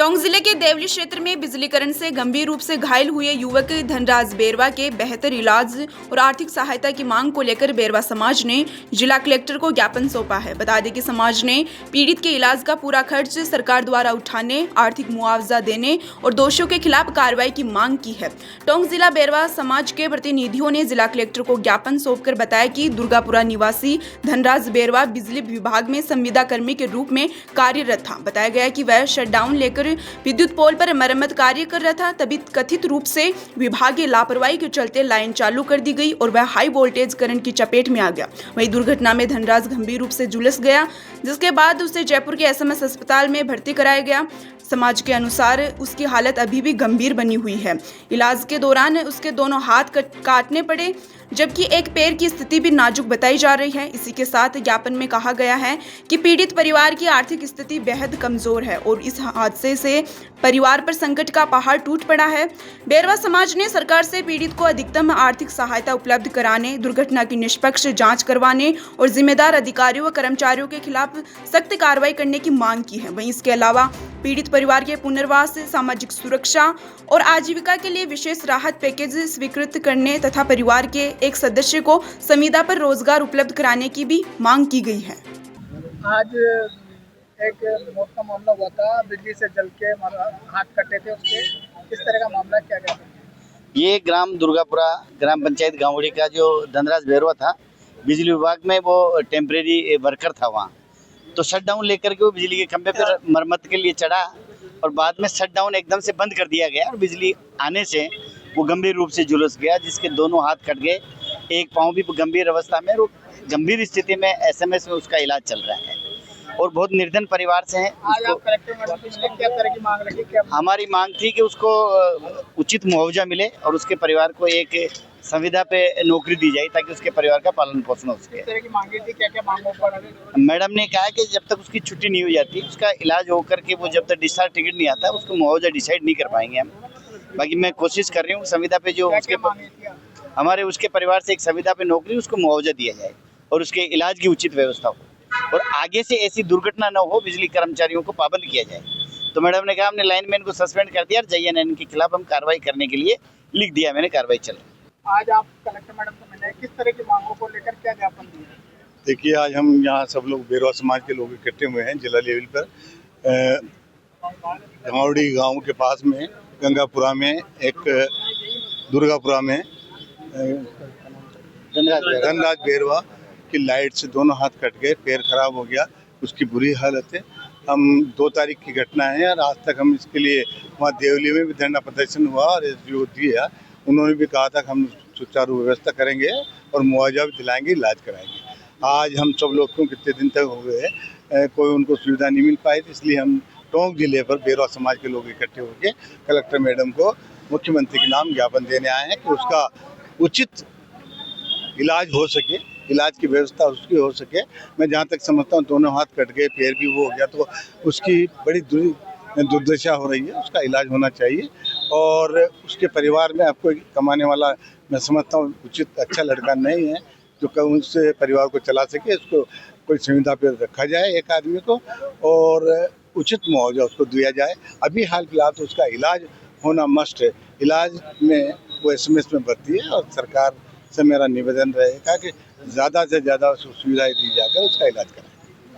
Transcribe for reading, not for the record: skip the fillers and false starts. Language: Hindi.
टोंक जिले के देवली क्षेत्र में बिजली करंट से गंभीर रूप से घायल हुए युवक धनराज बेरवा के बेहतर इलाज और आर्थिक सहायता की मांग को लेकर बेरवा समाज ने जिला कलेक्टर को ज्ञापन सौंपा है। बता दें कि समाज ने पीड़ित के इलाज का पूरा खर्च सरकार द्वारा उठाने, आर्थिक मुआवजा देने और दोषियों के खिलाफ कार्रवाई की मांग की है। टोंक जिला बेरवा समाज के प्रतिनिधियों ने जिला कलेक्टर को ज्ञापन सौंपकर बताया कि दुर्गापुरा निवासी धनराज बेरवा बिजली विभाग में संविदा कर्मी के रूप में कार्यरत था। बताया गया कि वह शटडाउन लेकर विद्युत पोल पर मरम्मत कार्य कर रहा था, तभी कथित रूप से विभागीय लापरवाही के चलते लाइन चालू कर दी गई और वह हाई वोल्टेज करंट की चपेट में आ गया। वहीं दुर्घटना में धनराज गंभीर रूप से झुलस गया, जिसके बाद उसे जयपुर के एसएमएस अस्पताल में भर्ती कराया गया। समाज के अनुसार उसकी हालत अभी भी गंभीर बनी हुई है। इलाज के दौरान उसके दोनों हाथ काटने पड़े, जबकि एक पैर की स्थिति भी नाजुक बताई जा रही है। इसी के साथ ज्ञापन में कहा गया है कि पीड़ित परिवार की आर्थिक स्थिति बेहद कमजोर है और इस हादसे से परिवार पर संकट का पहाड़ टूट पड़ा है। बेरवा समाज ने सरकार से पीड़ित को अधिकतम आर्थिक सहायता उपलब्ध कराने, दुर्घटना की निष्पक्ष जांच करवाने और जिम्मेदार अधिकारियों व कर्मचारियों के खिलाफ सख्त कार्रवाई करने की मांग की है। वहीं इसके अलावा पीड़ित परिवार के पुनर्वास, सामाजिक सुरक्षा और आजीविका के लिए विशेष राहत पैकेज स्वीकृत करने तथा परिवार के एक सदस्य को संविदा पर रोजगार उपलब्ध कराने की भी मांग की गई है। आज एक मौत का मामला हुआ था, बिजली से जल के हाथ कटे थे उसके, किस तरह का मामला क्या गया? ये ग्राम दुर्गापुरा ग्राम पंचायत गांवड़ी का जो धनराज बेरवा था, बिजली विभाग में वो टेम्परेरी वर्कर था वहाँ। तो शटडाउन लेकर के वो बिजली के खंभे पर मरम्मत के लिए चढ़ा और बाद में शटडाउन एकदम से बंद कर दिया गया और बिजली आने से वो गंभीर रूप से झुलस गया, जिसके दोनों हाथ कट गए, एक पाँव भी गंभीर अवस्था में। वो गंभीर स्थिति में एसएमएस में उसका इलाज चल रहा है और बहुत निर्धन परिवार से है। क्या तरह की मांग रखी? क्या हमारी मांग थी कि उसको उचित मुआवजा मिले और उसके परिवार को एक संविदा पे नौकरी दी जाए ताकि उसके परिवार का पालन पोषण हो सके। किस तरह की मांगे थी? क्या क्या मांगों पर? मैडम ने कहा कि जब तक उसकी छुट्टी नहीं हो जाती, उसका इलाज होकर के वो जब तक डिस्चार्ज टिकट नहीं आता, उसको मुआवजा डिसाइड नहीं कर पाएंगे हम। बाकी मैं कोशिश कर रही हूँ संविदा पे जो उसके हमारे उसके परिवार से एक संविदा पे नौकरी, उसको मुआवजा दिया जाए और उसके इलाज की उचित व्यवस्था हो और आगे से ऐसी दुर्घटना न हो, बिजली कर्मचारियों को पाबंद किया जाए। तो मैडम ने कहा हमने लाइनमैन को सस्पेंड कर दिया और JNN के खिलाफ हम कार्रवाई करने के लिए लिख दिया, मैंने कार्रवाई चल रही। आज आप कलेक्टर मैडम को मिले, किस तरह की मांगों को लेकर क्या ज्ञापन दिए? देखिए, आज हम यहाँ सब लोग बेरवा समाज के लोग इकट्ठे हुए हैं जिला लेवल पर। गांवड़ी गांव के पास में गंगापुरा में एक दुर्गापुरा में धनराज बेरवा की लाइट से दोनों हाथ कट गए, पैर खराब हो गया, उसकी बुरी हालत है। हम 2 तारीख की घटना है और आज तक हम इसके लिए वहाँ देवली में भी धरना प्रदर्शन हुआ और जो दिया उन्होंने भी कहा था कि हम सुचारू व्यवस्था करेंगे और मुआवजा भी दिलाएंगे, इलाज कराएंगे। आज हम सब लोग को कितने दिन तक हो गए, कोई उनको सुविधा नहीं मिल पाई, इसलिए हम टोंक जिले पर बेरवा समाज के लोग इकट्ठे होकर कलेक्टर मैडम को मुख्यमंत्री के नाम ज्ञापन देने आए हैं कि उसका उचित इलाज हो सके, इलाज की व्यवस्था उसकी हो सके। मैं जहाँ तक समझता हूँ दोनों हाथ कट गए, पैर भी वो हो गया, तो उसकी बड़ी दुर्दशा हो रही है, उसका इलाज होना चाहिए। और उसके परिवार में आपको कमाने वाला मैं समझता हूँ उचित अच्छा लड़का नहीं है जो उससे परिवार को चला सके। उसको कोई संविदा पर रखा जाए एक आदमी को और उचित मुआवजा उसको दिया जाए। अभी हाल फिलहाल तो उसका इलाज होना मस्ट है। इलाज में वो SMS में भर्ती है और सरकार से मेरा निवेदन रहेगा कि ज़्यादा से ज़्यादा सुविधाएं दी जाकर उसका इलाज करें।